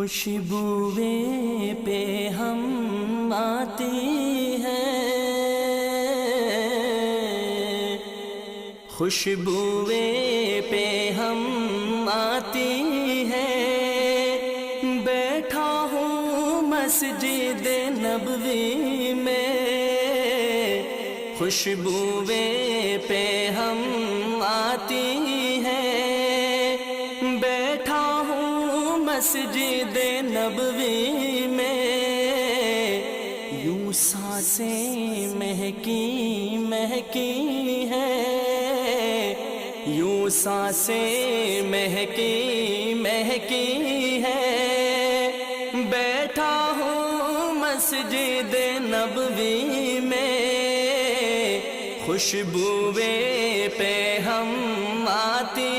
خوشبوئیں پہ ہم آتی ہیں، خوشبوئیں پہ ہم آتی ہیں، بیٹھا ہوں مسجد نبوی میں، خوشبوئیں پہ ہم آتی ہیں، بیٹھا ہوں مسجد نبوی میں، یوں سانسیں مہکی مہکی ہیں، یوں سانسیں مہکی مہکی ہیں، بیٹھا ہوں مسجد نبوی میں، خوشبوئیں پہ ہم آتی